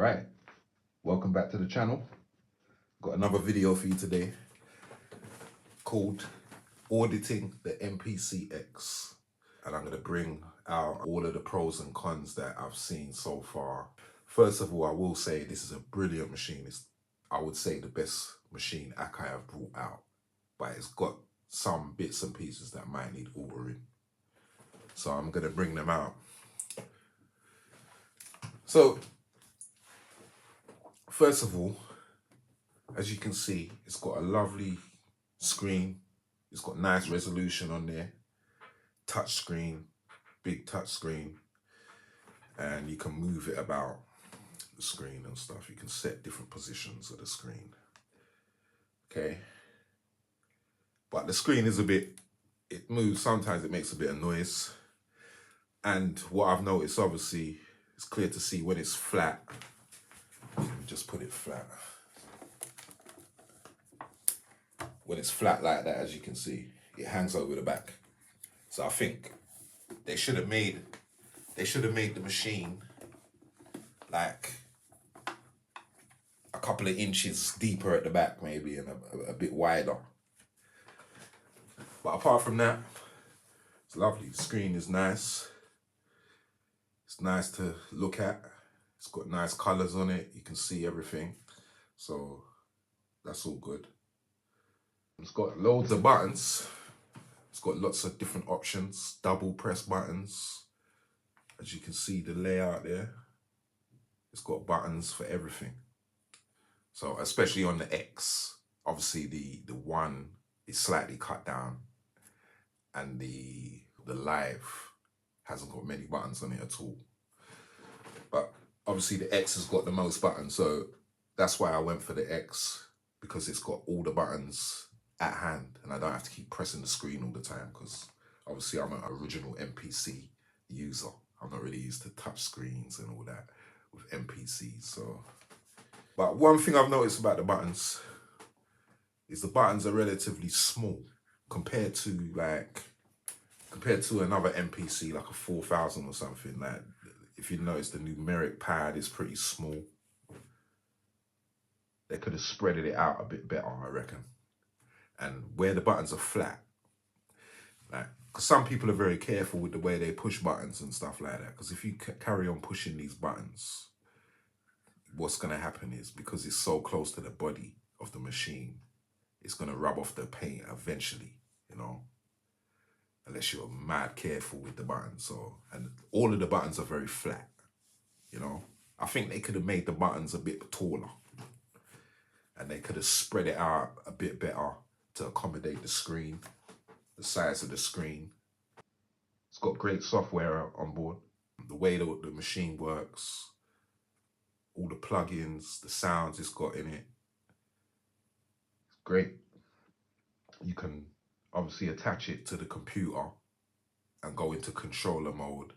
Alright, welcome back to the channel. Got another video for you today called Auditing the MPC X. And I'm going to bring out all of the pros and cons that I've seen so far. First of all, I will say this is a brilliant machine. It's, I would say, the best machine Akai have brought out. But it's got some bits and pieces that might need altering. So I'm going to bring them out. So, first of all, as you can see, it's got a lovely screen. It's got nice resolution on there. Touch screen, big touch screen. And you can move it about the screen and stuff. You can set different positions of the screen. Okay. But the screen is a bit, it moves, sometimes it makes a bit of noise. And what I've noticed, obviously, it's clear to see when it's flat. Let me just put it flat. When it's flat like that, as you can see, it hangs over the back. So I think they should have made the machine like a couple of inches deeper at the back, maybe, and a bit wider. But apart from that, it's lovely. The screen is nice. It's nice to look at. It's got nice colors on it. You can see everything. So that's all good. It's got loads of buttons. It's got lots of different options, double press buttons. As you can see the layout there, it's got buttons for everything. So especially on the X, obviously the one is slightly cut down and the Live hasn't got many buttons on it at all. But obviously the X has got the most buttons, so that's why I went for the X, because it's got all the buttons at hand and I don't have to keep pressing the screen all the time, because obviously I'm an original MPC user. I'm not really used to touch screens and all that with MPCs. So, but one thing I've noticed about the buttons is the buttons are relatively small compared to another MPC like a 4000 or something. Like, if you notice, the numeric pad is pretty small. They could have spreaded it out a bit better, I reckon. And where the buttons are flat, like, because some people are very careful with the way they push buttons and stuff like that. Because if you carry on pushing these buttons, what's going to happen is, because it's so close to the body of the machine, it's going to rub off the paint eventually, you know, unless you're mad careful with the buttons. So, and all of the buttons are very flat, you know. I think they could have made the buttons a bit taller and they could have spread it out a bit better to accommodate the screen, the size of the screen. It's got great software on board. The way the machine works, all the plugins, the sounds it's got in it. It's great. You can obviously attach it to the computer and go into controller mode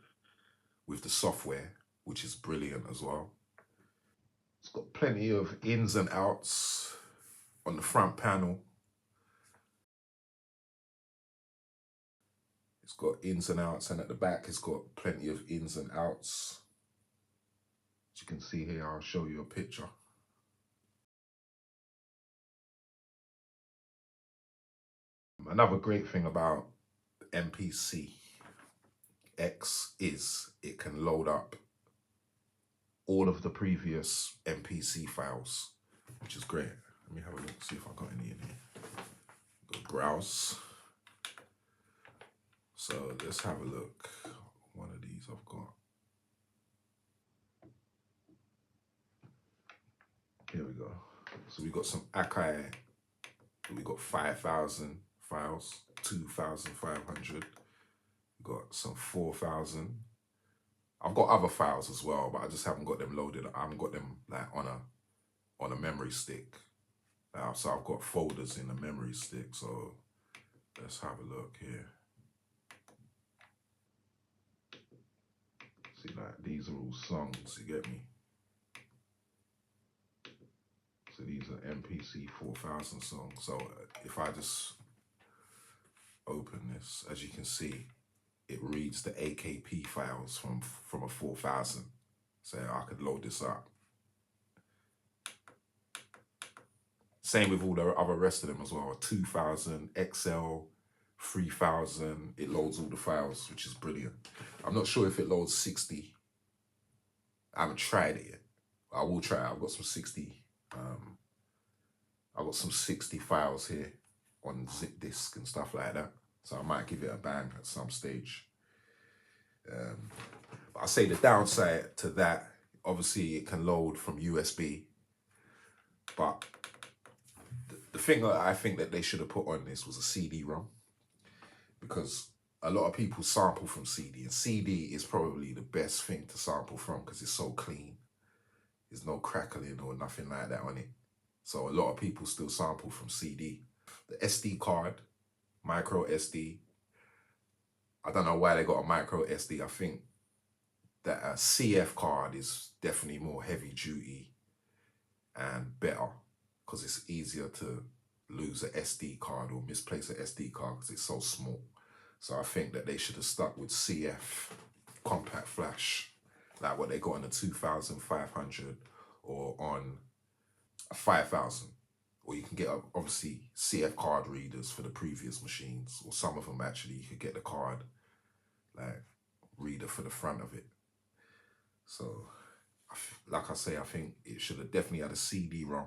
with the software, which is brilliant as well. It's got plenty of ins and outs on the front panel. It's got ins and outs, and at the back it's got plenty of ins and outs. As you can see here, I'll show you a picture. Another great thing about MPC X is it can load up all of the previous MPC files, which is great. Let me have a look, see if I've got any in here. Go browse. So let's have a look. One of these I've got. Here we go. So we got some Akai. We got 5,000 files, 2,500. We got some 4,000. I've got other files as well, but I just haven't got them loaded. I haven't got them like on a memory stick. So I've got folders in the memory stick. So let's have a look here. See, like, these are all songs, you get me? So these are MPC 4000 songs. So if I just open this, as you can see, it reads the AKP files from a 4000. So I could load this up. Same with all the other rest of them as well. 2000, XL, 3000. It loads all the files, which is brilliant. I'm not sure if it loads 60. I haven't tried it yet. I will try it. I've got some 60. I've got some 60 files here on zip disk and stuff like that. So I might give it a bang at some stage. But I say the downside to that, obviously it can load from USB. But the thing that I think that they should have put on this was a CD-ROM, because a lot of people sample from CD, and CD is probably the best thing to sample from because it's so clean. There's no crackling or nothing like that on it. So a lot of people still sample from CD. The SD card, micro SD, I don't know why they got a micro SD. I think that a CF card is definitely more heavy duty and better, because it's easier to lose an SD card or misplace an SD card because it's so small. So I think that they should have stuck with CF compact flash, like what they got on the 2500 or on a 5000. Or you can get, obviously, CF card readers for the previous machines, or some of them actually, you could get the card like reader for the front of it. So, like I say, I think it should have definitely had a CD-ROM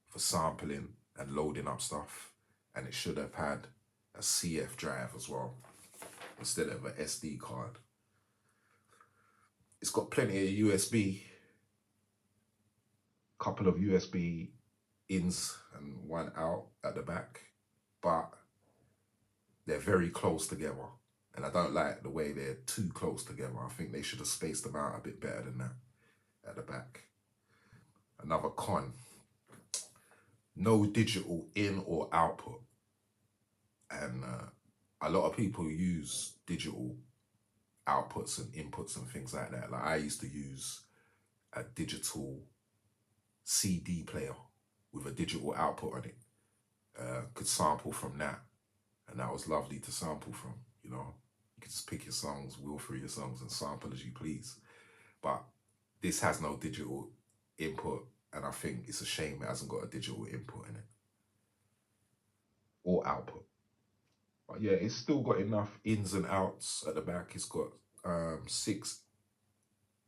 for sampling and loading up stuff, and it should have had a CF drive as well instead of an SD card. It's got plenty of USB, couple of USB ins and one out at the back, but they're very close together, and I don't like the way they're too close together. I think they should have spaced them out a bit better than that at the back. Another con, no digital in or output, and a lot of people use digital outputs and inputs and things like that. Like I used to use a digital CD player with a digital output on it. Could sample from that, and that was lovely to sample from, you know. You could just pick your songs, wheel through your songs and sample as you please. But this has no digital input, and I think it's a shame it hasn't got a digital input in it or output. But yeah, it's still got enough ins and outs at the back. It's got 6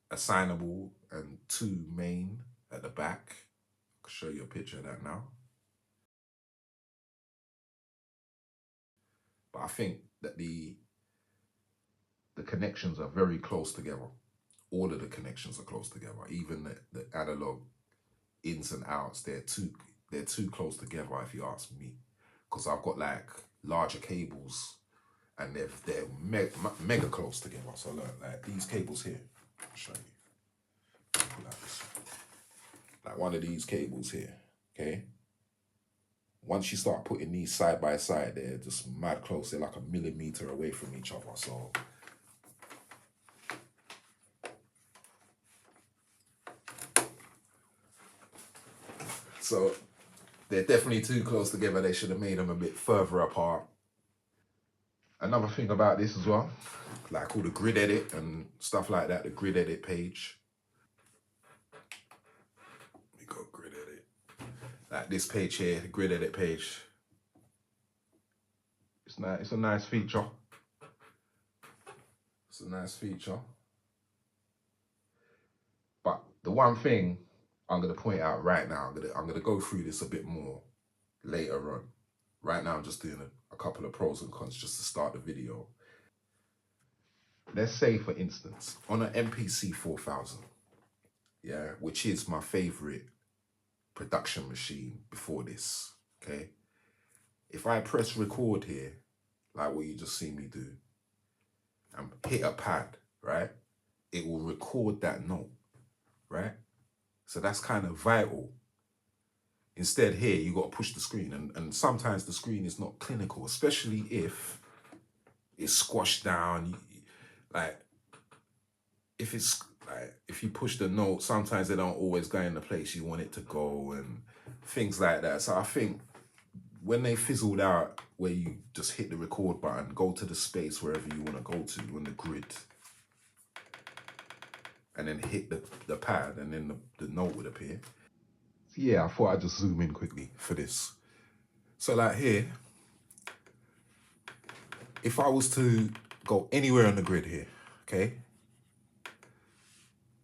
assignable and 2 main at the back. I'll show you a picture of that now. But I think that the connections are very close together. All of the connections are close together. Even the analog ins and outs, they're too close together if you ask me. Because I've got like larger cables and they're mega close together. So look, like these cables here, I'll show you. Like one of these cables here, okay? Once you start putting these side by side, they're just mad close. They're like a millimeter away from each other. So they're definitely too close together. They should have made them a bit further apart. Another thing about this as well, like all the grid edit and stuff like that, the grid edit page. We got grid edit. Like this page here, the grid edit page. It's nice. It's a nice feature. It's a nice feature. But the one thing I'm going to point out right now, I'm going to go through this a bit more later on. Right now, I'm just doing a couple of pros and cons just to start the video. Let's say, for instance, on an MPC 4000, yeah, which is my favorite production machine before this, okay? If I press record here, like what you just seen me do, and hit a pad, right? It will record that note, right? So that's kind of vital. Instead here, you got to push the screen, and sometimes the screen is not clinical, especially if it's squashed down. Like, if you push the note, sometimes they don't always go in the place you want it to go and things like that. So I think when they fizzled out, where you just hit the record button, go to the space wherever you want to go to on the grid, and then hit the pad, and then the note would appear. Yeah, I thought I'd just zoom in quickly for this. So like here, if I was to go anywhere on the grid here, okay,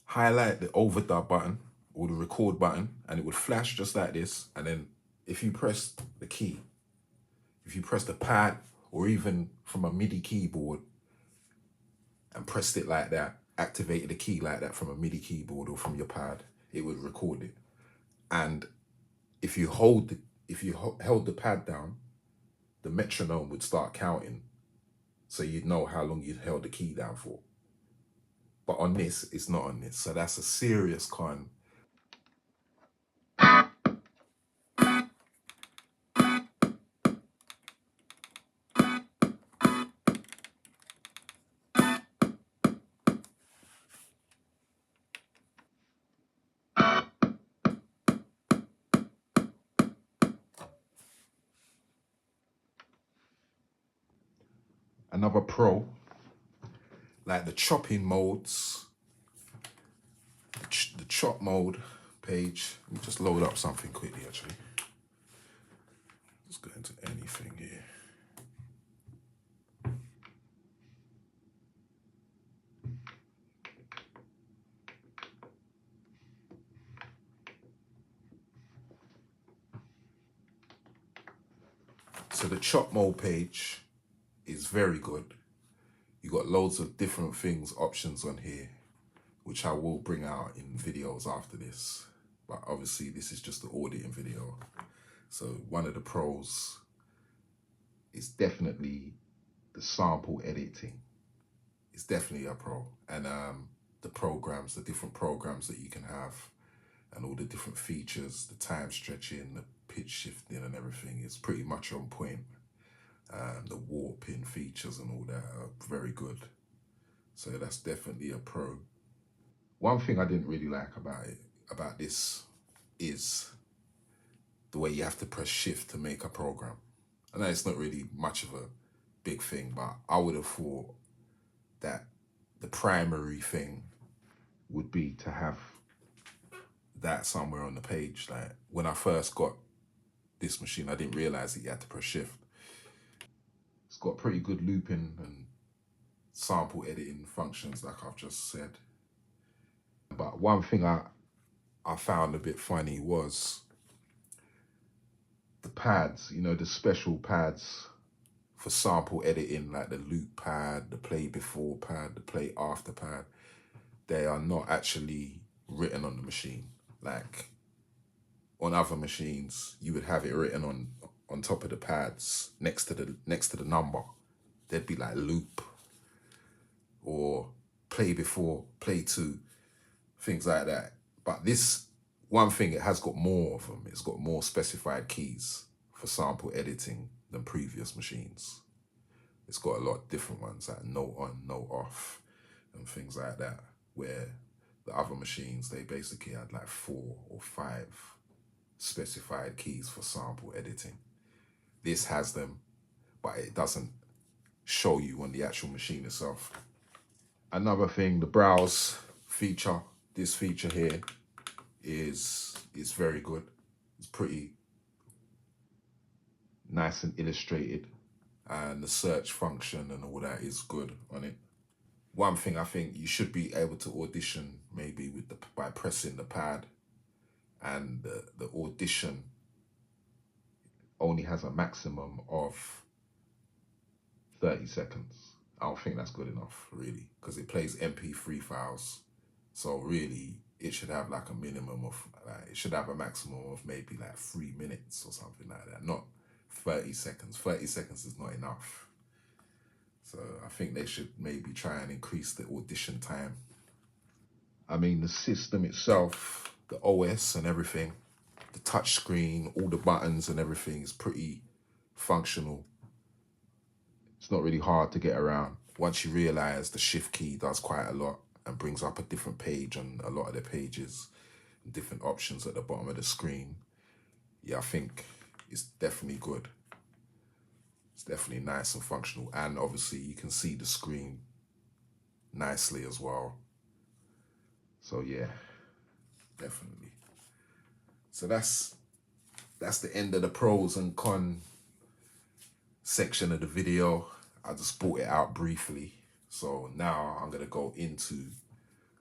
highlight the overdub button or the record button, and it would flash just like this. And then if you press the key, if you press the pad or even from a MIDI keyboard and pressed it like that, activated the key like that from a MIDI keyboard or from your pad, it would record it. And if you held the pad down, the metronome would start counting, so you'd know how long you'd held the key down for. But on this, it's not on this, so that's a serious con. Another pro, like the chopping modes, the chop mode page. Let me just load up something quickly, actually. Let's go into anything here. So the chop mode page is very good. You got loads of different things, options on here, which I will bring out in videos after this. But obviously this is just the auditing video. So one of the pros is definitely the sample editing. It's definitely a pro. And the programs, the different programs that you can have and all the different features, the time stretching, the pitch shifting and everything is pretty much on point. The warping features and all that are very good. So that's definitely a pro. One thing I didn't really like about this is the way you have to press shift to make a program. I know it's not really much of a big thing, but I would have thought that the primary thing would be to have that somewhere on the page. Like when I first got this machine, I didn't realize that you had to press shift. It's got pretty good looping and sample editing functions, like I've just said. But one thing I found a bit funny was the pads, you know, the special pads for sample editing, like the loop pad, the play before pad, the play after pad. They are not actually written on the machine. Like on other machines, you would have it written on top of the pads next to the number. There'd be like loop or play before, play to, things like that. But this one thing, it has got more of them. It's got more specified keys for sample editing than previous machines. It's got a lot of different ones, like no on, no off, and things like that, where the other machines, they basically had like 4 or 5 specified keys for sample editing. This has them, but it doesn't show you on the actual machine itself. Another thing, the browse feature, this feature here is very good. It's pretty nice and illustrated, and the search function and all that is good on it. One thing I think you should be able to audition maybe with by pressing the pad, and the audition only has a maximum of 30 seconds. I don't think that's good enough, really, because it plays MP3 files. So really, it should have like a minimum of, it should have a maximum of maybe like 3 minutes or something like that, not 30 seconds. 30 seconds is not enough. So I think they should maybe try and increase the audition time. I mean, the system itself, the OS and everything, the touch screen, all the buttons and everything is pretty functional. It's not really hard to get around. Once you realize the shift key does quite a lot and brings up a different page on a lot of the pages, and different options at the bottom of the screen, yeah, I think it's definitely good. It's definitely nice and functional. And obviously you can see the screen nicely as well. So yeah, definitely. So that's the end of the pros and con section of the video. I just brought it out briefly. So now I'm gonna go into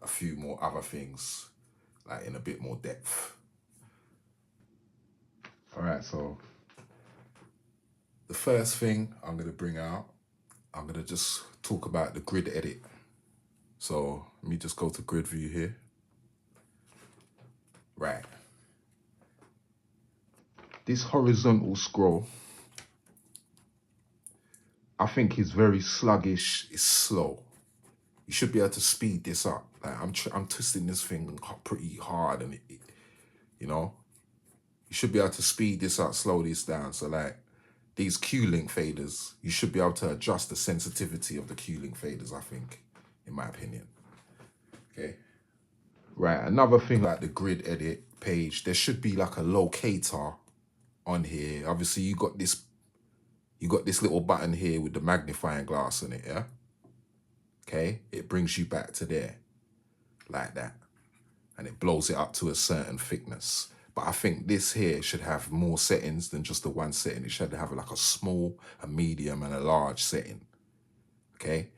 a few more other things, like in a bit more depth. All right, so the first thing I'm gonna bring out, I'm gonna just talk about the grid edit. So let me just go to grid view here. Right. This horizontal scroll, I think is very sluggish, it's slow. You should be able to speed this up. Like I'm twisting this thing pretty hard, and it, you know, you should be able to speed this up, slow this down. So like these Q-link faders, you should be able to adjust the sensitivity of the Q-link faders, I think, in my opinion. Okay. Right, another thing like the grid edit page, there should be like a locator on here. Obviously you got this little button here with the magnifying glass on it, yeah? Okay, it brings you back to there, like that. And it blows it up to a certain thickness. But I think this here should have more settings than just the one setting. It should have like a small, a medium, and a large setting, okay?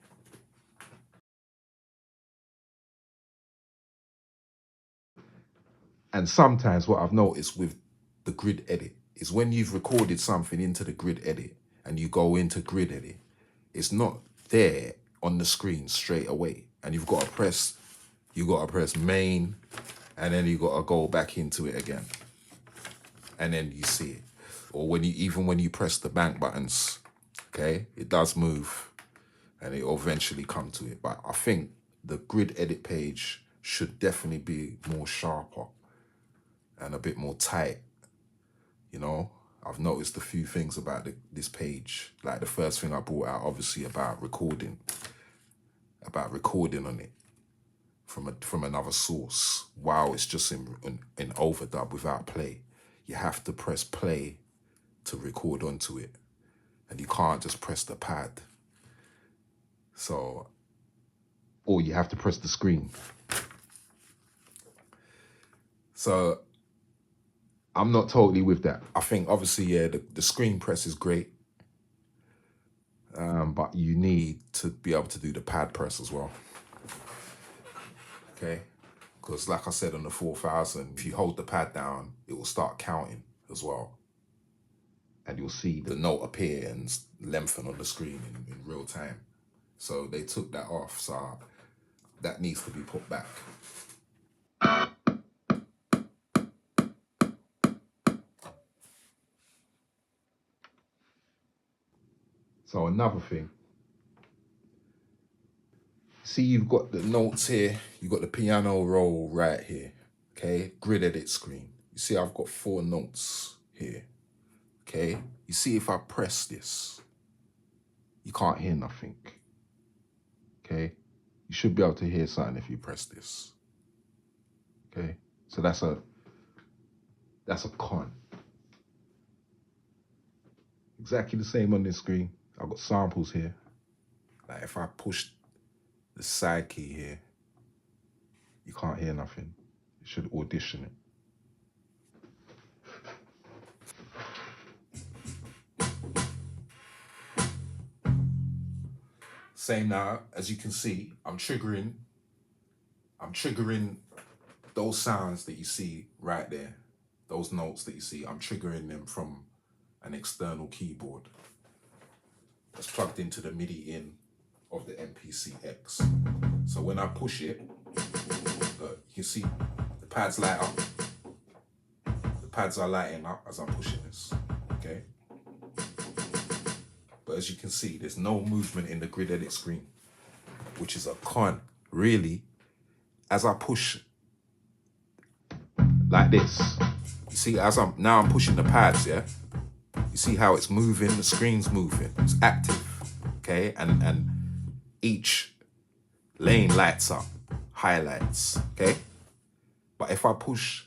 And sometimes what I've noticed with the grid edit is when you've recorded something into the grid edit and you go into grid edit, it's not there on the screen straight away. And you've got to press main, and then you got to go back into it again. And then you see it. Or even when you press the bank buttons, okay, it does move and it will eventually come to it. But I think the grid edit page should definitely be more sharper and a bit more tight, you know. I've noticed a few things about this page. Like the first thing I brought out, obviously, about recording on it from another source. Wow, it's just in overdub without play. You have to press play to record onto it, and you can't just press the pad. So, or you have to press the screen. So I'm not totally with that. I think obviously, yeah, the screen press is great, but you need to be able to do the pad press as well. Okay, because like I said on the 4000, if you hold the pad down, it will start counting as well. And you'll see the note appear and lengthen on the screen in real time. So they took that off, so that needs to be put back. So another thing, see, you've got the notes here, you've got the piano roll right here, okay? Grid edit screen. You see I've got 4 notes here, okay? You see if I press this, you can't hear nothing, okay? You should be able to hear something if you press this, okay? So that's a con. Exactly the same on this screen. I've got samples here. Like if I push the side key here, you can't hear nothing. You should audition it. Same now, as you can see, I'm triggering those sounds that you see right there, those notes that you see, I'm triggering them from an external keyboard that's plugged into the MIDI in of the MPC X. So when I push it, you can see the pads light up. The pads are lighting up as I'm pushing this, okay? But as you can see, there's no movement in the grid edit screen, which is a con, really. As I push like this, you see, now I'm pushing the pads, yeah? You see how it's moving, the screen's moving, it's active, okay? And each lane lights up, highlights, okay? But if I push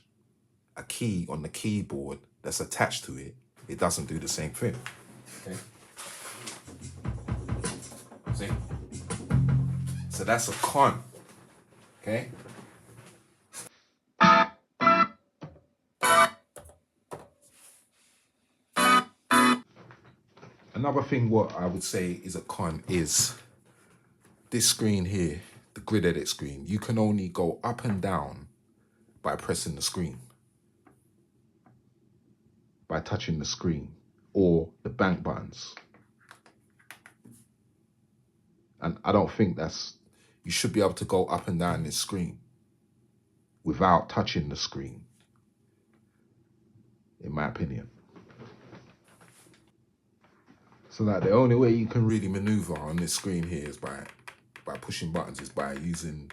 a key on the keyboard that's attached to it, it doesn't do the same thing, okay? See? So that's a con, okay? Another thing what I would say is a con is this screen here, the grid edit screen. You can only go up and down by pressing the screen, by touching the screen or the bank buttons. And I don't think you should be able to go up and down this screen without touching the screen, in my opinion. So that the only way you can really maneuver on this screen here is by pushing buttons, is by using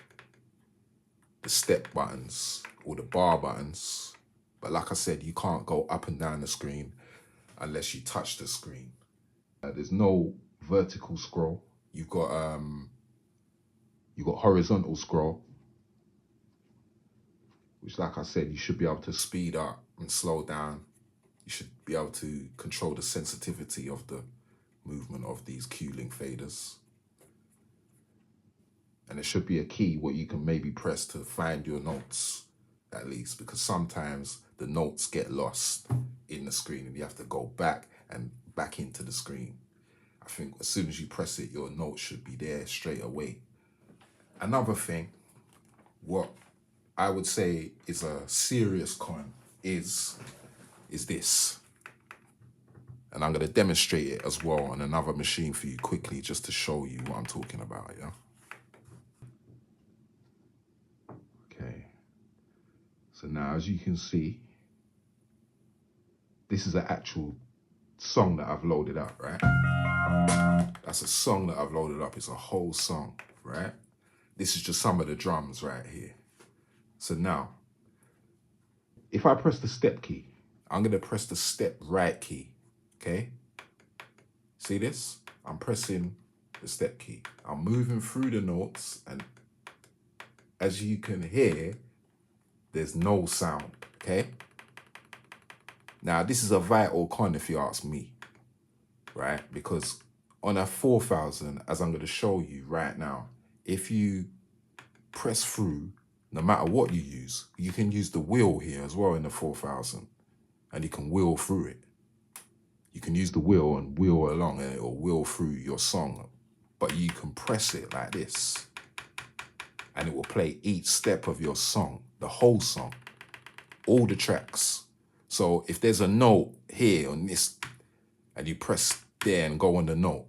the step buttons or the bar buttons. But like I said, you can't go up and down the screen unless you touch the screen. There's no vertical scroll. You've got horizontal scroll, which, like I said, you should be able to speed up and slow down. You should be able to control the sensitivity of the movement of these Q-link faders. And there should be a key where you can maybe press to find your notes, at least, because sometimes the notes get lost in the screen and you have to go back and back into the screen. I think as soon as you press it, your notes should be there straight away. Another thing, what I would say is a serious con is this. And I'm going to demonstrate it as well on another machine for you quickly, just to show you what I'm talking about, yeah? Okay. So now, as you can see, this is an actual song that I've loaded up, right? That's a song that I've loaded up. It's a whole song, right? This is just some of the drums right here. So now, if I press the step key, I'm going to press the step right key, okay? See this? I'm pressing the step key. I'm moving through the notes, and as you can hear, there's no sound, okay? Now, this is a vital con if you ask me, right? Because on a 4000, as I'm going to show you right now, if you press through, no matter what you use, you can use the wheel here as well in the 4000, and you can wheel through it. You can use the wheel and wheel along, and it will wheel through your song. But you can press it like this, and it will play each step of your song, the whole song, all the tracks. So if there's a note here on this, and you press there and go on the note,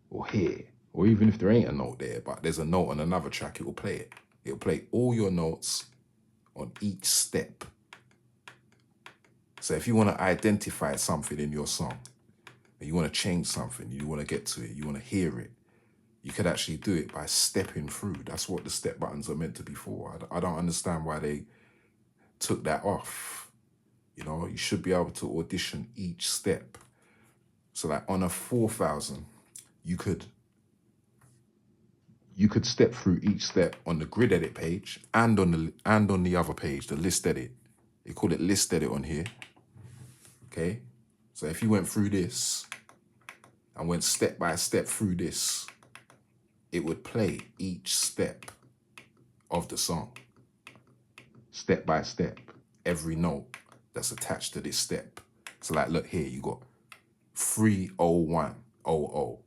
or here, or even if there ain't a note there, but there's a note on another track, it will play it. It will play all your notes on each step. So if you want to identify something in your song, and you want to change something, you want to get to it, you want to hear it, you could actually do it by stepping through. That's what the step buttons are meant to be for. I don't understand why they took that off. You know, you should be able to audition each step. So like on a 4000, you could step through each step on the grid edit page and on the other page, the list edit. They call it list edit on here. Okay? So if you went through this and went step by step through this, it would play each step of the song. Step by step, every note that's attached to this step. So like, look here, you got 30100.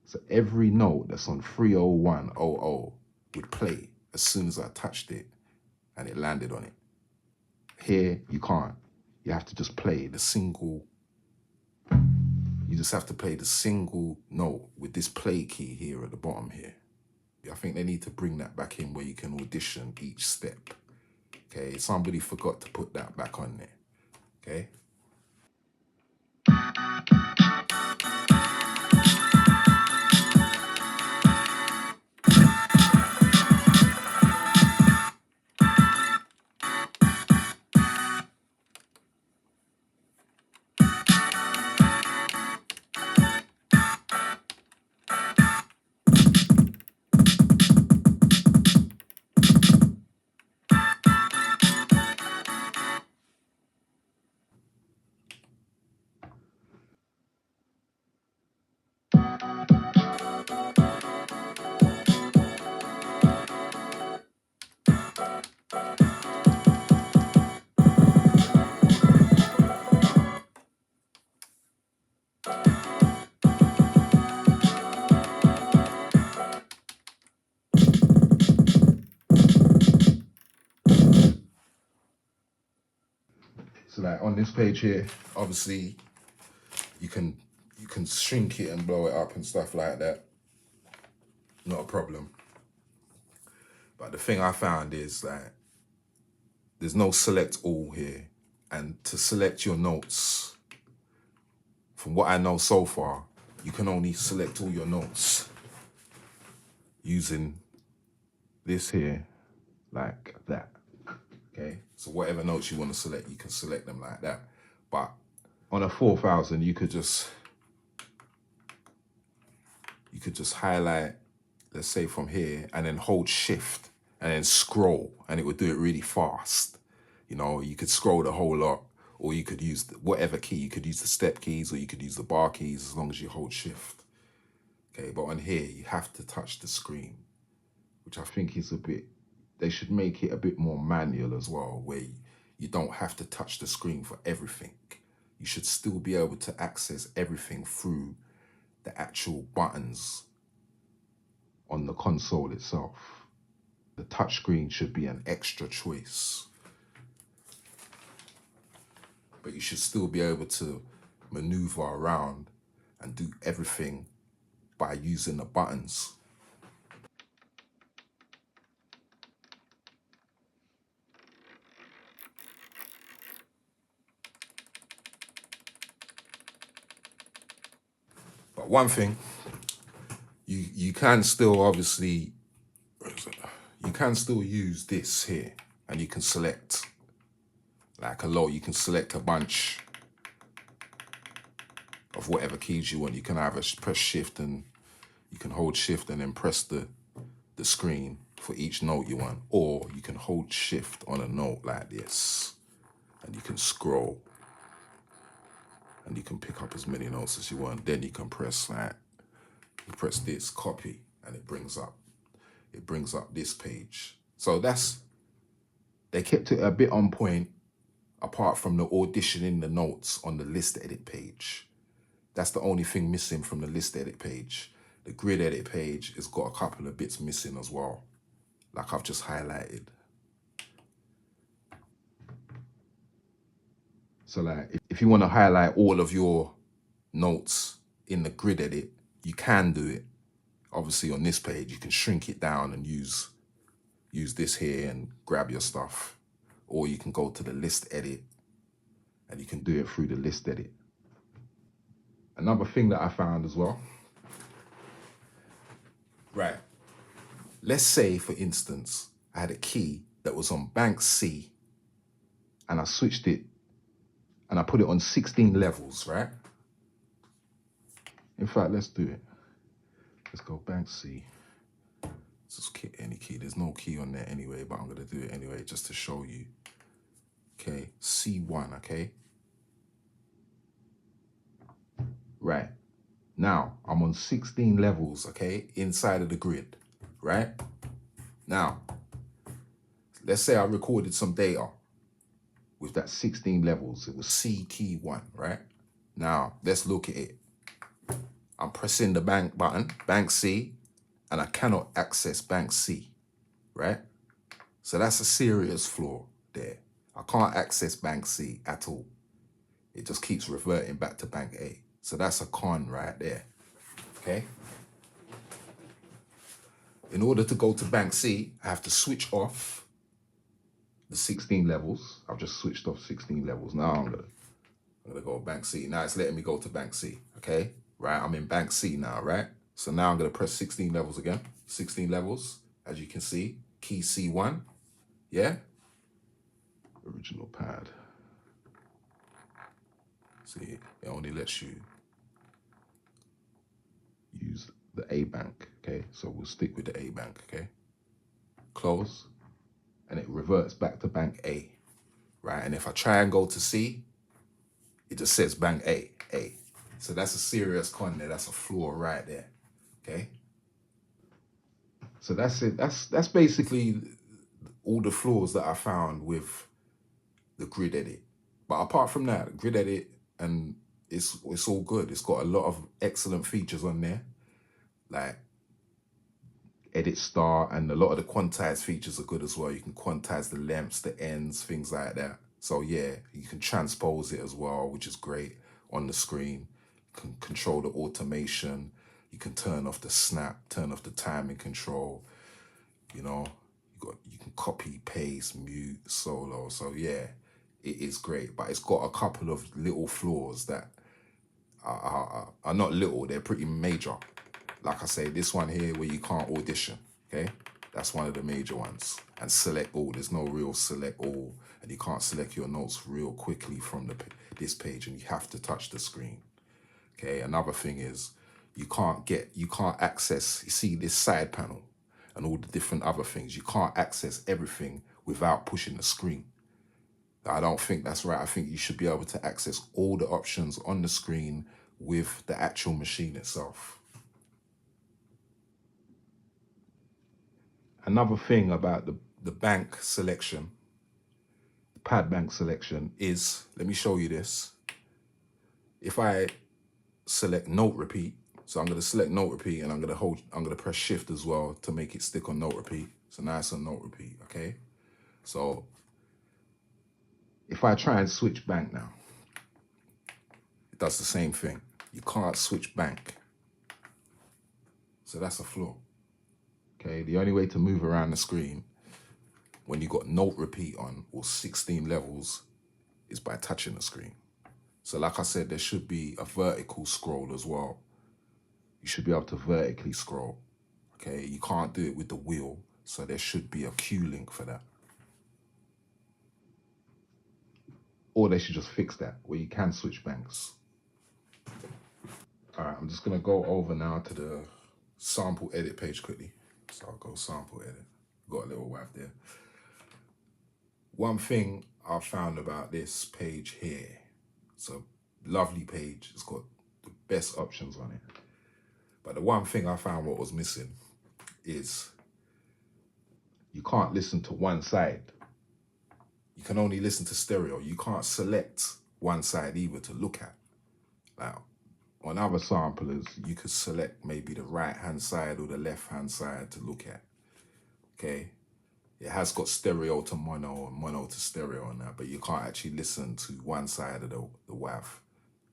So every note that's on 30100 would play as soon as I touched it and it landed on it. Here, you can't. You have to just play the single, you just have to play the single note with this play key here at the bottom here. I think they need to bring that back in where you can audition each step. Okay, somebody forgot to put that back on there. Okay. like on this page here, obviously you can shrink it and blow it up and stuff like that. Not a problem. But the thing I found is that there's no select all here. And to select your notes, from what I know so far, you can only select all your notes using this here, like that, okay? So whatever notes you want to select, you can select them like that. But on a 4000, you could just highlight, let's say from here, and then hold shift and then scroll, and it would do it really fast. You know, you could scroll the whole lot, or you could use whatever key. You could use the step keys, or you could use the bar keys, as long as you hold shift. Okay, but on here, you have to touch the screen, which I think is a bit, they should make it a bit more manual as well, where you don't have to touch the screen for everything. You should still be able to access everything through the actual buttons on the console itself. The touch screen should be an extra choice. But you should still be able to maneuver around and do everything by using the buttons. But one thing, you can still obviously, you can still use this here, and you can select like a lot. You can select a bunch of whatever keys you want. You can either press shift, and you can hold shift and then press the screen for each note you want, or you can hold shift on a note like this, and you can scroll, and you can pick up as many notes as you want. Then you can press like, you press this, copy, and it brings up this page. So they kept it a bit on point, apart from the auditioning the notes on the list edit page. That's the only thing missing from the list edit page. The grid edit page has got a couple of bits missing as well, like I've just highlighted. So like, if you want to highlight all of your notes in the grid edit, you can do it. Obviously on this page, you can shrink it down and use this here and grab your stuff. Or you can go to the list edit and you can do it through the list edit. Another thing that I found as well, right, let's say for instance, I had a key that was on bank C and I switched it and I put it on 16 levels, right? In fact, let's do it. Let's go bank C. Just hit any key. There's no key on there anyway, but I'm gonna do it anyway just to show you. Okay, C1, okay? Right, now I'm on 16 levels, okay, inside of the grid, right? Now, let's say I recorded some data with that 16 levels. It was C key 1, right? Now, let's look at it. I'm pressing the bank button, bank C, and I cannot access bank C, right? So that's a serious flaw there. I can't access bank C at all. It just keeps reverting back to bank A. So that's a con right there, okay? In order to go to bank C, I have to switch off the 16 levels. I've just switched off 16 levels. Now I'm gonna go bank C. Now it's letting me go to bank C, okay? Right, I'm in bank C now, right? So now I'm gonna press 16 levels again. 16 levels, as you can see, key C1, yeah? Original pad. See, it only lets you use the A bank, okay? So we'll stick with the A bank, okay? Close, and it reverts back to bank A, right? And if I try and go to C, it just says bank A. So that's a serious con there. That's a flaw right there, okay? So that's it. That's basically all the flaws that I found with the grid edit. But apart from that, grid edit, and it's all good. It's got a lot of excellent features on there, like edit star, and a lot of the quantized features are good as well. You can quantize the lengths, the ends, things like that. So yeah, you can transpose it as well, which is great on the screen. You can control the automation. You can turn off the snap, turn off the timing control. You know, you can copy, paste, mute, solo. So yeah, it is great, but it's got a couple of little flaws that are not little, they're pretty major. Like I say, this one here where you can't audition, okay? That's one of the major ones. And select all, there's no real select all, and you can't select your notes real quickly from this page, and you have to touch the screen, okay? Another thing is, you can't access, you see this side panel and all the different other things, you can't access everything without pushing the screen. I don't think that's right. I think you should be able to access all the options on the screen with the actual machine itself. Another thing about the bank selection, the pad bank selection is, let me show you this. If I select note repeat, so I'm going to select note repeat and I'm going to press shift as well to make it stick on note repeat. So now it's on note repeat, okay? So if I try and switch bank now, it does the same thing. You can't switch bank. So that's a flaw. Okay, the only way to move around the screen when you got note repeat on or 16 levels is by touching the screen. So like I said, there should be a vertical scroll as well. You should be able to vertically scroll. Okay, you can't do it with the wheel, so there should be a Q link for that. Or they should just fix that, where you can switch banks. All right, I'm just gonna go over now to the sample edit page quickly. So I'll go sample edit. Got a little WAV there. One thing I found about this page here, it's a lovely page. It's got the best options on it. But the one thing I found what was missing is you can't listen to one side. You can only listen to stereo. You can't select one side either to look at. Now, on other samplers, you could select maybe the right-hand side or the left-hand side to look at, okay? It has got stereo to mono and mono to stereo on that, but you can't actually listen to one side of the WAV.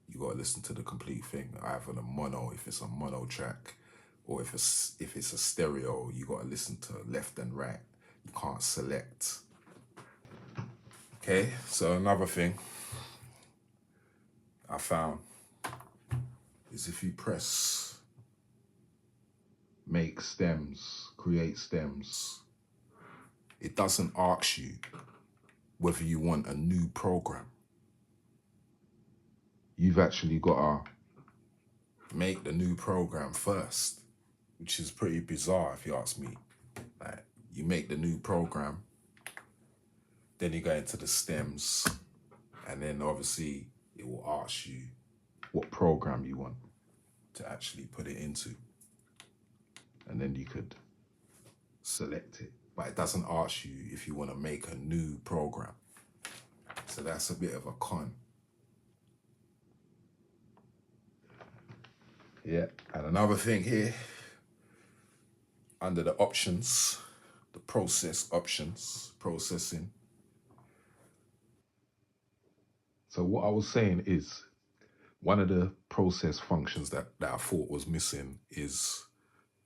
You got to listen to the complete thing, either the mono if it's a mono track, or if it's a stereo, you got to listen to left and right. You can't select. Okay, so another thing I found is if you press make stems, create stems, it doesn't ask you whether you want a new program. You've actually got to make the new program first, which is pretty bizarre if you ask me. Like, you make the new program, then you go into the stems, and then obviously it will ask you what program you want to actually put it into. And then you could select it, but it doesn't ask you if you want to make a new program. So that's a bit of a con. Yeah, and another thing here, under the options, the process options, processing. So what I was saying is, one of the process functions that I thought was missing is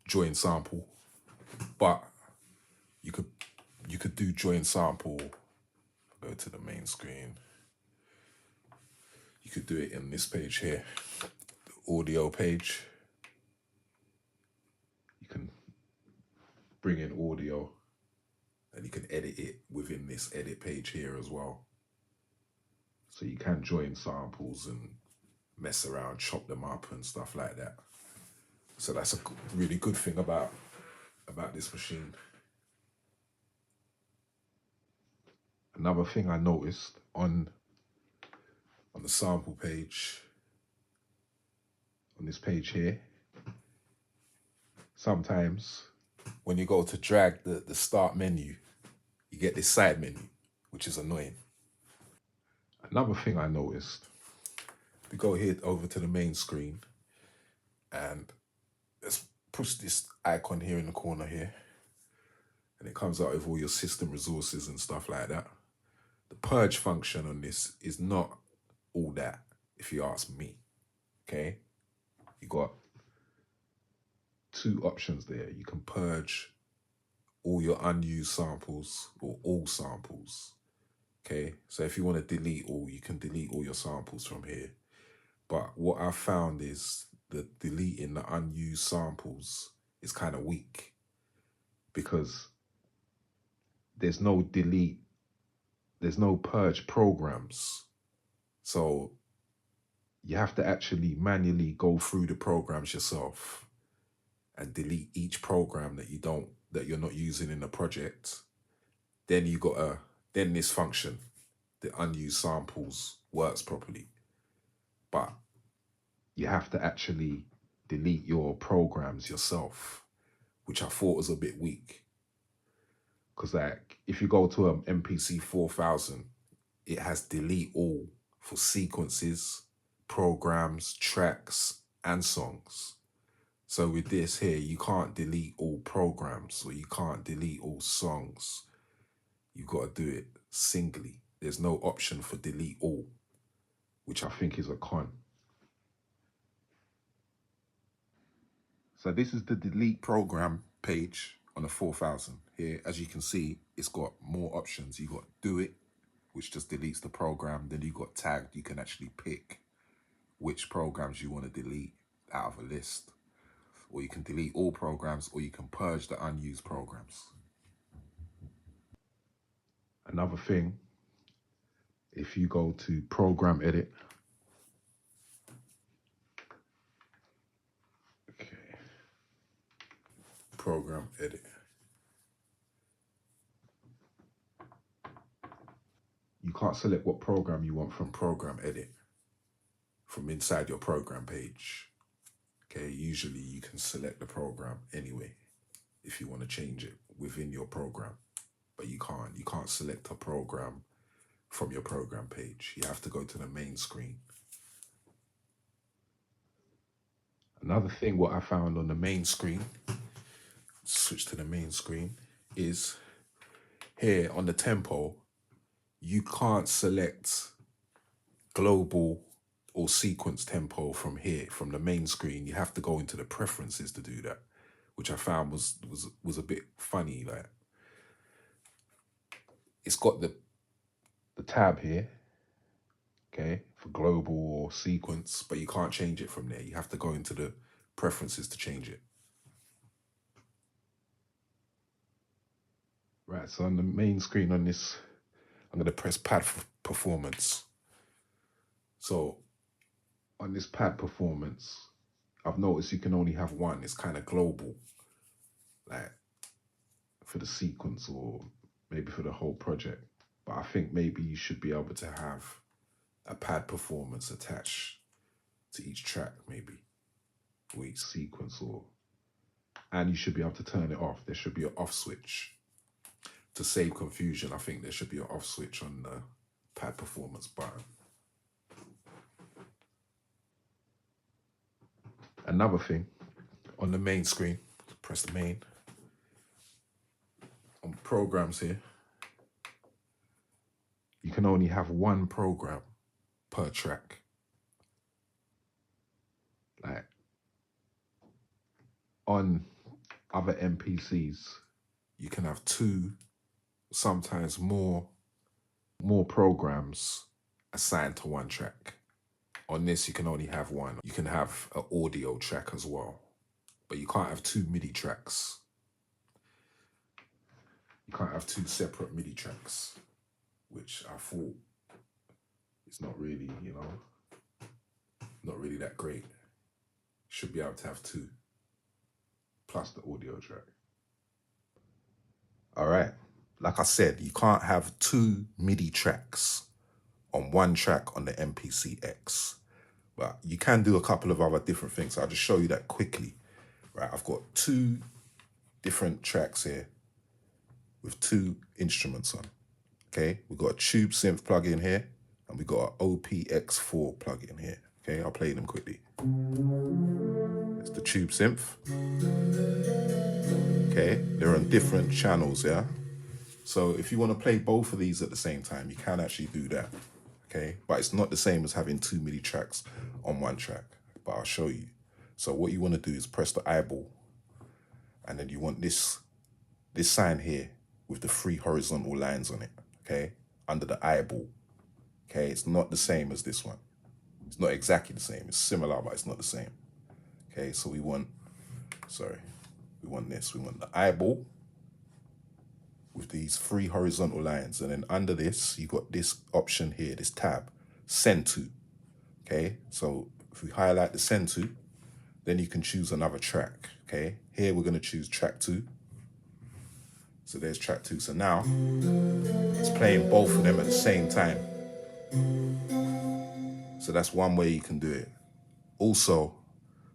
join sample, but you could do join sample. Go to the main screen. You could do it in this page here, the audio page. You can bring in audio, and you can edit it within this edit page here as well. So you can join samples and mess around, chop them up and stuff like that. So that's a really good thing about this machine. Another thing I noticed on the sample page, on this page here, sometimes when you go to drag the start menu, you get this side menu, which is annoying. Another thing I noticed, we go here over to the main screen, and let's push this icon here in the corner here, and it comes out with all your system resources and stuff like that. The purge function on this is not all that, if you ask me, okay? You got two options there. You can purge all your unused samples or all samples, okay? So if you want to delete all, you can delete all your samples from here. But what I found is that deleting the unused samples is kind of weak because there's no delete, there's no purge programs. So you have to actually manually go through the programs yourself and delete each program that you're not using in the project. Then then this function, the unused samples, works properly. But you have to actually delete your programs yourself, which I thought was a bit weak. Because like, if you go to an MPC 4000, it has delete all for sequences, programs, tracks, and songs. So with this here, you can't delete all programs or you can't delete all songs. You've got to do it singly. There's no option for delete all, which I think is a con. So this is the delete program page on the 4000. Here, as you can see, it's got more options. You got do it, which just deletes the program. Then you got tagged. You can actually pick which programs you want to delete out of a list. Or you can delete all programs, or you can purge the unused programs. Another thing, if you go to program edit, okay, program edit, you can't select what program you want from program edit from inside your program page. Okay, usually you can select the program anyway if you want to change it within your program, but you can't select a program from your program page. You have to go to the main screen. Another thing what I found on the main screen, switch to the main screen, is here on the tempo, you can't select global or sequence tempo from here, from the main screen. You have to go into the preferences to do that, which I found was a bit funny. Like, it's got the tab here, okay, for global or sequence, but you can't change it from there. You have to go into the preferences to change it. Right, so on the main screen on this, I'm going to press pad for performance. So on this pad performance, I've noticed you can only have one. It's kind of global, like for the sequence or maybe for the whole project. But I think maybe you should be able to have a pad performance attached to each track, maybe, or each sequence, and you should be able to turn it off. There should be an off switch. To save confusion, I think there should be an off switch on the pad performance button. Another thing, on the main screen, press the main, on programs here, you can only have one program per track. Like, on other MPCs, you can have two, sometimes more programs assigned to one track. On this, you can only have one. You can have an audio track as well, but you can't have two MIDI tracks. You can't have two separate MIDI tracks, which I thought is not really, not really that great. Should be able to have two, plus the audio track. All right, like I said, you can't have two MIDI tracks on one track on the MPC X. But you can do a couple of other different things. I'll just show you that quickly. Right, I've got two different tracks here with two instruments on. Okay, we've got a tube synth plugin here, and we've got an OPX4 plugin here. Okay, I'll play them quickly. It's the tube synth. Okay, they're on different channels, yeah? So if you want to play both of these at the same time, you can actually do that, okay? But it's not the same as having 2 MIDI tracks on one track, but I'll show you. So what you want to do is press the eyeball, and then you want this sign here with the 3 horizontal lines on it, okay? Under the eyeball, okay? It's not the same as this one. It's not exactly the same. It's similar, but it's not the same, okay? So we want this. We want the eyeball with these 3 horizontal lines. And then under this, you got this option here, this tab, send to, okay? So if we highlight the send to, then you can choose another track, okay? Here we're gonna choose track 2. So there's track 2. So now it's playing both of them at the same time. So that's one way you can do it. Also,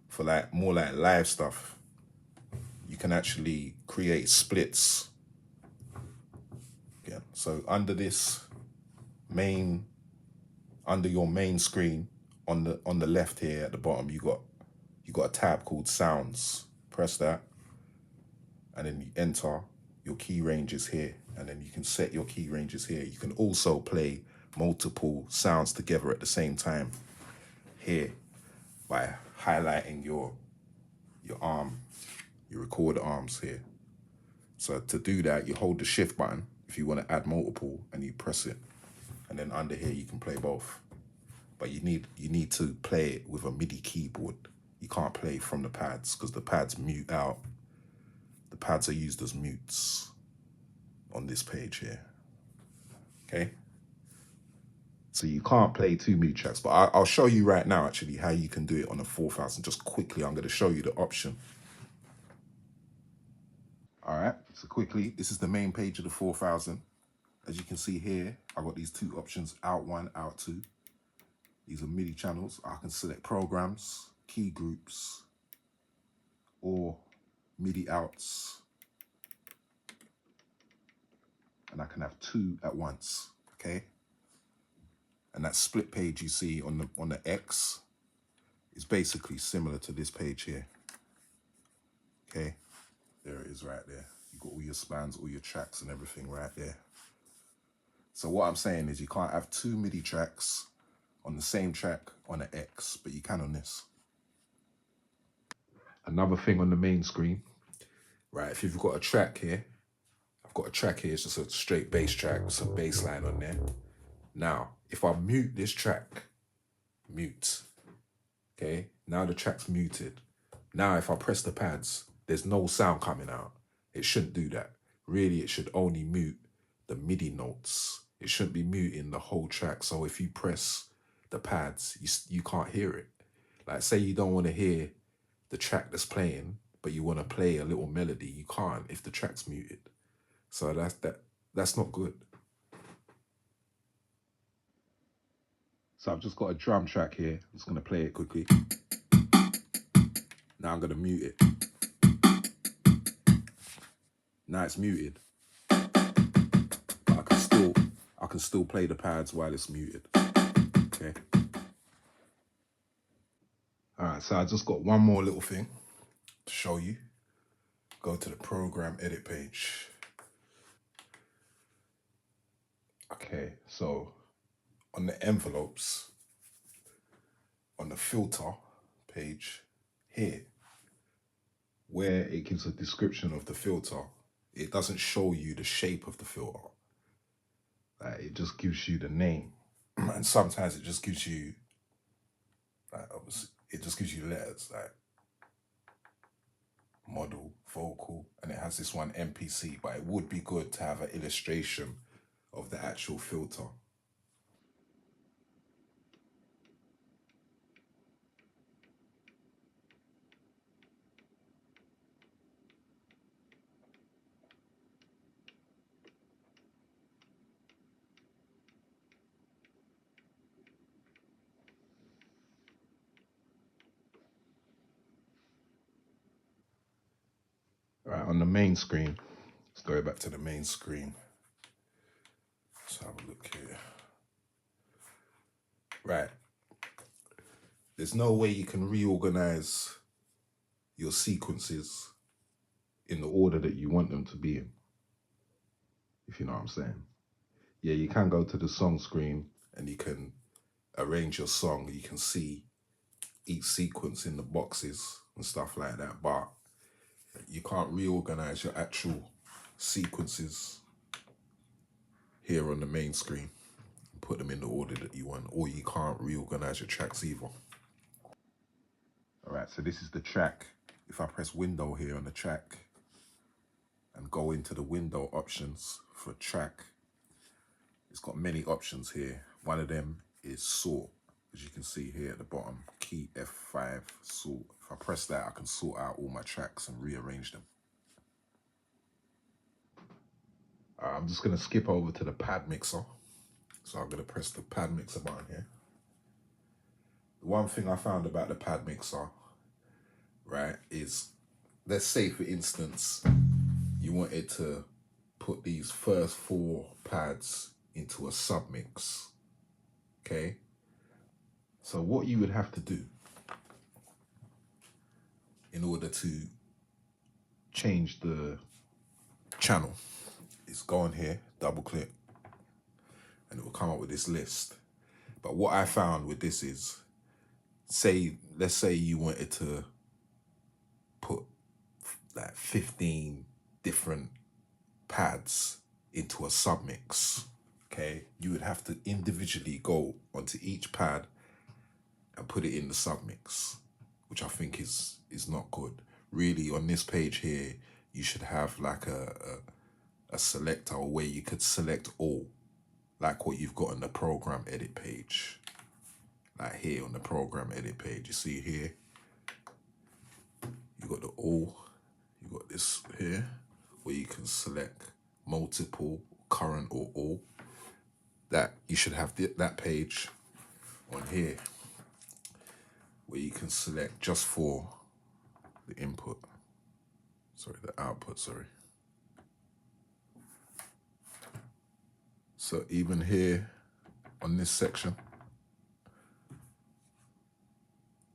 for like more like live stuff, you can actually create splits. Yeah. So under this under your main screen on the left here at the bottom, you got a tab called sounds. Press that, and then you enter your key ranges here, and then you can set your key ranges here. You can also play multiple sounds together at the same time here by highlighting your record arms here. So to do that, you hold the shift button if you want to add multiple, and you press it, and then under here you can play both. But you need to play it with a MIDI keyboard. You can't play from the pads because the pads mute out. The pads are used as mutes on this page here, okay? So you can't play 2 MIDI tracks, but I'll show you right now actually how you can do it on a 4000. Just quickly, I'm going to show you the option. All right, so quickly, this is the main page of the 4000. As you can see here, I've got these 2 options, out 1, out 2. These are MIDI channels. I can select programs, key groups, or MIDI outs. And I can have 2 at once, okay? And that split page you see on the X is basically similar to this page here, okay? There it is right there. You got all your spans, all your tracks and everything right there. So what I'm saying is you can't have 2 MIDI tracks on the same track on an X, but you can on this. Another thing on the main screen, right, if you've got a track here, I've got a track here, it's just a straight bass track with some bass line on there. Now, if I mute this track, mute, okay? Now the track's muted. Now if I press the pads, there's no sound coming out. It shouldn't do that. Really, it should only mute the MIDI notes. It shouldn't be muting the whole track. So if you press the pads, you can't hear it. Like say you don't want to hear the track that's playing, but you want to play a little melody, you can't if the track's muted. So that's not good. So I've just got a drum track here. I'm just going to play it quickly. Now I'm going to mute it. Now it's muted. But I can still play the pads while it's muted. Okay. All right, so I just got one more little thing to show you. Go to the program edit page. Okay, so on the envelopes, on the filter page here, where it gives a description of the filter, it doesn't show you the shape of the filter. It just gives you the name. And sometimes it just gives you, it just gives you letters like model, vocal, and it has this one MPC, but it would be good to have an illustration of the actual filter. All right, on the main screen, let's go back to the main screen. Let's have a look here. Right. There's no way you can reorganize your sequences in the order that you want them to be in. if you know what I'm saying. Yeah, you can go to the song screen and you can arrange your song. You can see each sequence in the boxes and stuff like that, but you can't reorganize your actual sequences here on the main screen and put them in the order that you want, or you can't reorganize your tracks either. All right, so this is the track. If I press window here on the track and go into the window options for track, it's got many options here. One of them is sort, as you can see here at the bottom, key F5 sort. If I press that, I can sort out all my tracks and rearrange them. I'm just gonna skip over to the pad mixer. So I'm gonna press the pad mixer button here. The one thing I found about the pad mixer, right, is, let's say for instance, you wanted to put these first 4 pads into a submix, okay? So what you would have to do in order to change the channel is go on here, double click, and it will come up with this list. But what I found with this is, let's say you wanted to put like 15 different pads into a submix, okay? You would have to individually go onto each pad and put it in the submix, which I think is not good. Really, on this page here, you should have like a selector where you could select all, like what you've got on the program edit page. Like here on the program edit page, you see here, you got the all, you got this here, where you can select multiple, current, or all. That you should have that page on here, where you can select just for the input, sorry, the output, sorry. So even here on this section,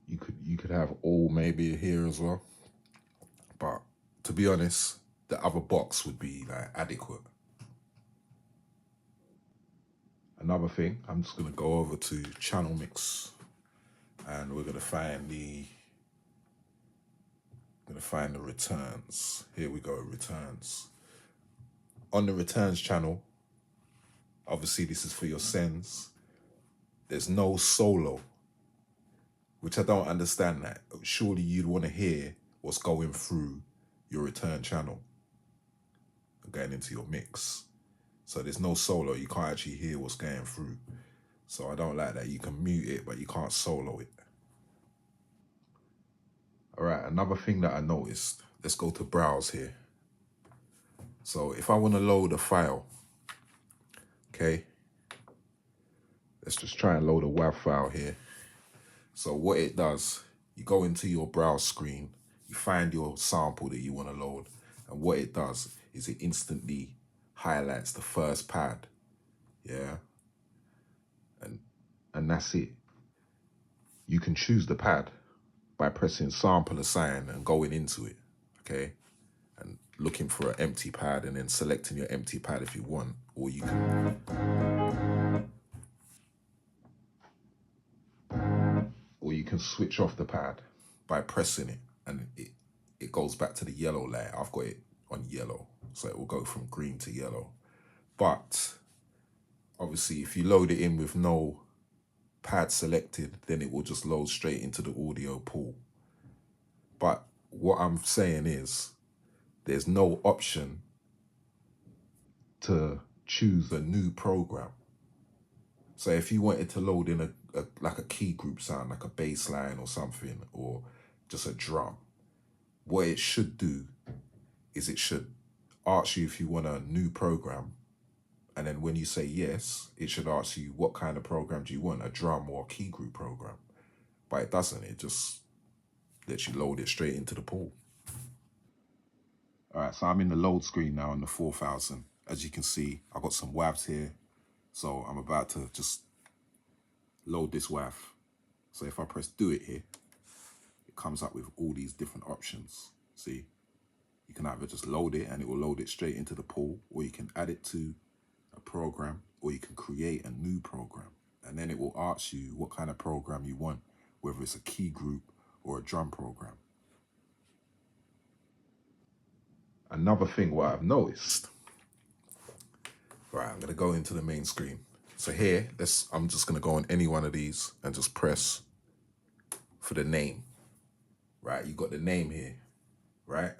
you could have all maybe here as well. But to be honest, the other box would be like adequate. Another thing, I'm just gonna go over to channel mix and we're gonna find the returns. Here we go, returns. On the returns channel, obviously this is for your sends. There's no solo, which I don't understand that. Surely you'd want to hear what's going through your return channel, going into your mix. So there's no solo, you can't actually hear what's going through. So I don't like that. You can mute it, but you can't solo it. All right, another thing that I noticed, let's go to browse here. So if I want to load a file, okay, let's just try and load a WAV file here. So what it does, you go into your browse screen, you find your sample that you want to load, and what it does is it instantly highlights the first pad, yeah? And that's it. You can choose the pad by pressing sample assign and going into it, okay? And looking for an empty pad and then selecting your empty pad if you want, or you can switch off the pad by pressing it, and it goes back to the yellow layer. I've got it on yellow, so it will go from green to yellow. But obviously if you load it in with no pad selected, then it will just load straight into the audio pool. But what I'm saying is there's no option to choose a new program. So if you wanted to load in like a key group sound, like a bass line or something, or just a drum, what it should do is it should ask you if you want a new program. And then when you say yes, it should ask you what kind of program do you want, a drum or a key group program. But it doesn't, it just lets you load it straight into the pool. All right, so I'm in the load screen now on the 4000. As you can see, I've got some WAVs here. So I'm about to just load this WAV. So if I press do it here, it comes up with all these different options, see? You can either just load it and it will load it straight into the pool, or you can add it to a program, or you can create a new program. And then it will ask you what kind of program you want, whether it's a key group or a drum program. Another thing what I've noticed, right, I'm gonna go into the main screen. So here, I'm just gonna go on any one of these and just press for the name, right? You got the name here, right?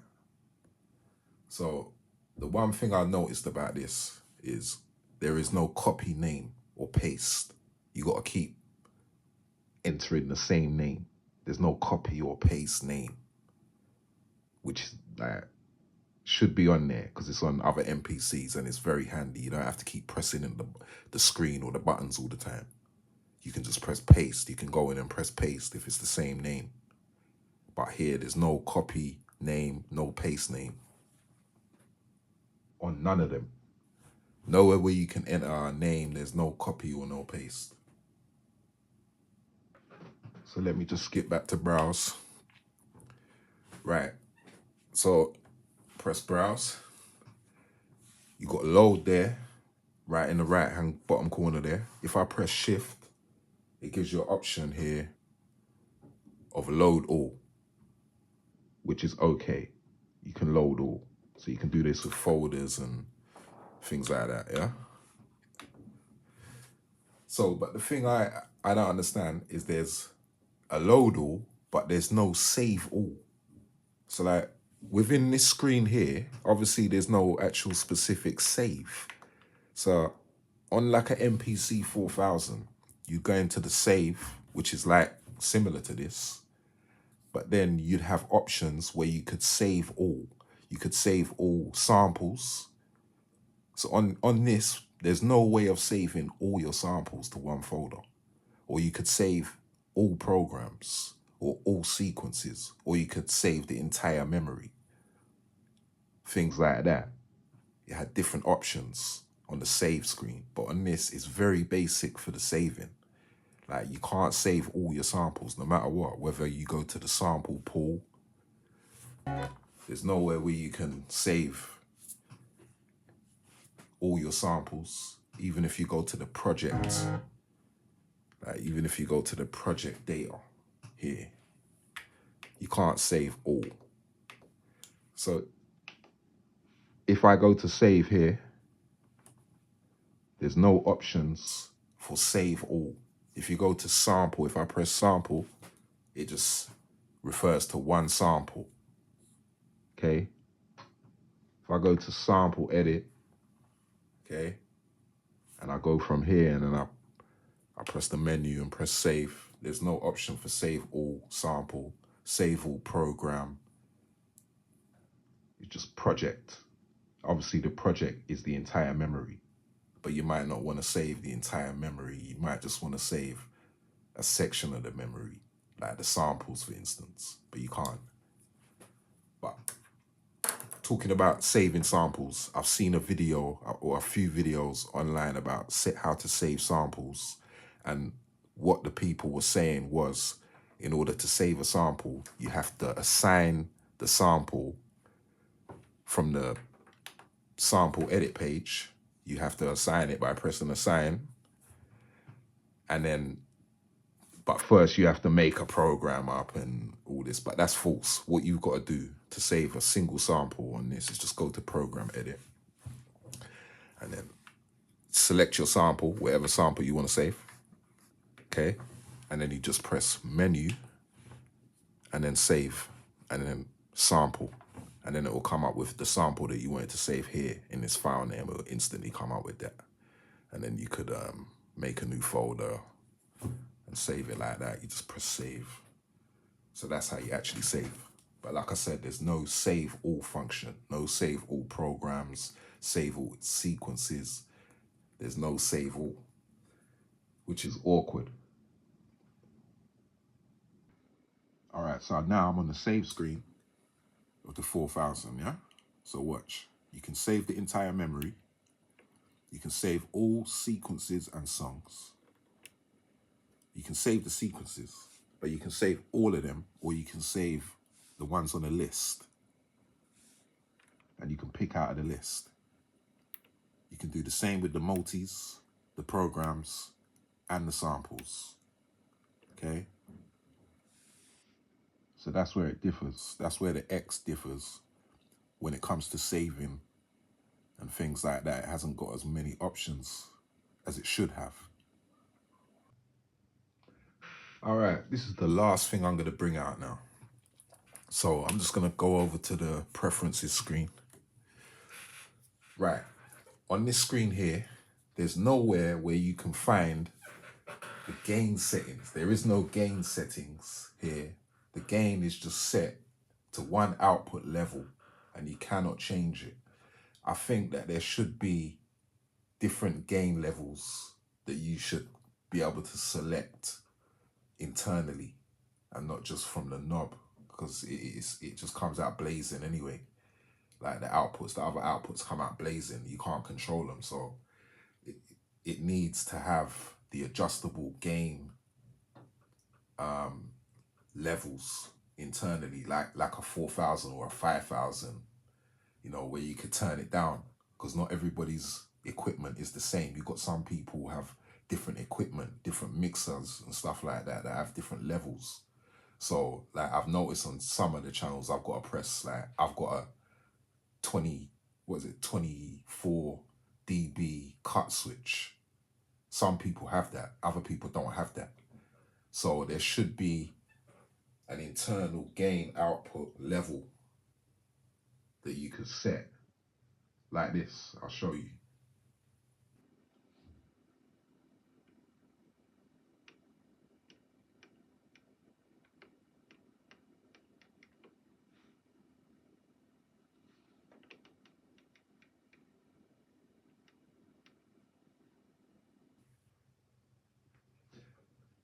So the one thing I noticed about this is there is no copy name or paste. You got to keep entering the same name. There's no copy or paste name, which should be on there because it's on other MPCs and it's very handy. You don't have to keep pressing in the screen or the buttons all the time. You can just press paste. You can go in and press paste if it's the same name. But here, there's no copy name, no paste name on none of them. Nowhere where you can enter a name, there's no copy or no paste. So let me just skip back to browse. Right, so press browse. You got load there, right in the right hand bottom corner there. If I press shift, it gives you an option here of load all, which is okay. You can load all. So you can do this with folders and things like that, yeah? So, but the thing I don't understand is there's a load all, but there's no save all. So like within this screen here, obviously there's no actual specific save. So on like an MPC 4000, you go into the save, which is like similar to this, but then you'd have options where you could save all. You could save all samples. So on this, there's no way of saving all your samples to one folder. Or you could save all programs or all sequences, or you could save the entire memory. Things like that. You had different options on the save screen, but on this, it's very basic for the saving. Like you can't save all your samples no matter what, whether you go to the sample pool. There's nowhere where you can save all your samples, even if you go to the project. Like even if you go to the project data here, you can't save all. So if I go to save here, there's no options for save all. If you go to sample, if I press sample, it just refers to one sample. Okay. If I go to sample edit, okay, and I go from here and then I press the menu and press save, there's no option for save all sample, save all program. It's just project. Obviously the project is the entire memory, but you might not want to save the entire memory. You might just want to save a section of the memory, like the samples, for instance, but you can't. But talking about saving samples, I've seen a video or a few videos online about how to save samples, and what the people were saying was, in order to save a sample, you have to assign the sample from the sample edit page. You have to assign it by pressing assign, and then but first you have to make a program up and all this, but that's false. What you've got to do to save a single sample on this is just go to program edit and then select your sample, whatever sample you want to save, okay? And then you just press menu and then save and then sample, and then it will come up with the sample that you wanted to save here in this file name. It will instantly come up with that. And then you could make a new folder and save it like that. You just press save. So that's how you actually save. But like I said, there's no save all function, no save all programs, save all sequences. There's no save all, which is awkward. All right, so now I'm on the save screen of the 4000, yeah? So watch, you can save the entire memory. You can save all sequences and songs. You can save the sequences, but you can save all of them, or you can save the ones on the list. and you can pick out of the list. You can do the same with the multis, the programs, and the samples. Okay? So that's where it differs. That's where the X differs when it comes to saving and things like that. It hasn't got as many options as it should have. All right, this is the last thing I'm going to bring out now. So I'm just going to go over to the preferences screen. Right, on this screen here, there's nowhere where you can find the gain settings. There is no gain settings here. The gain is just set to one output level and you cannot change it. I think that there should be different gain levels that you should be able to select internally and not just from the knob, because it just comes out blazing anyway. Like the other outputs come out blazing. You can't control them. So it needs to have the adjustable gain levels internally, like a 4,000 or a 5,000, you know, where you could turn it down, because not everybody's equipment is the same. You've got some people who have different equipment, different mixers and stuff like that have different levels. So like I've noticed on some of the channels I've got a press, like I've got a 24 dB cut switch. Some people have that, other people don't have that. So there should be an internal gain output level that you could set like this. I'll show you.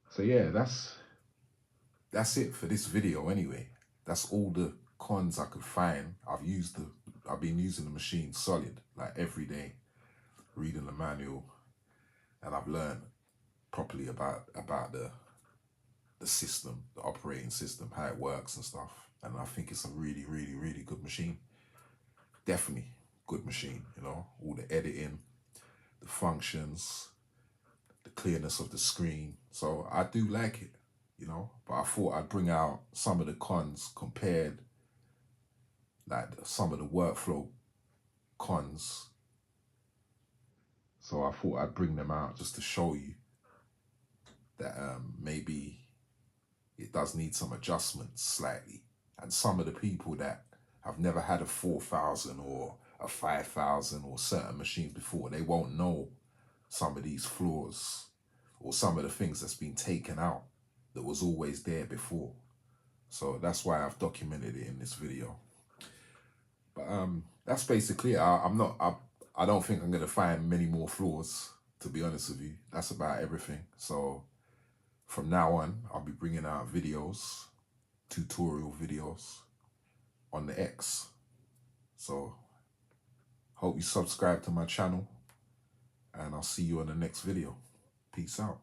So yeah, that's it for this video anyway. That's all the cons I could find. I've been using the machine solid, like every day, reading the manual, and I've learned properly about the system, the operating system, how it works and stuff. And I think it's a really, really, really good machine. Definitely good machine, you know, all the editing, the functions, the clearness of the screen. So I do like it, you know, but I thought I'd bring out some of the cons compared, like some of the workflow cons. So I thought I'd bring them out just to show you that maybe it does need some adjustments slightly. And some of the people that have never had a 4,000 or a 5,000 or certain machines before, they won't know some of these flaws or some of the things that's been taken out that was always there before. So that's why I've documented it in this video. But that's basically it. I don't think I'm gonna find many more flaws, to be honest with you. That's about everything. So from now on, I'll be bringing out videos, tutorial videos on the X. So hope you subscribe to my channel, and I'll see you on the next video. Peace out.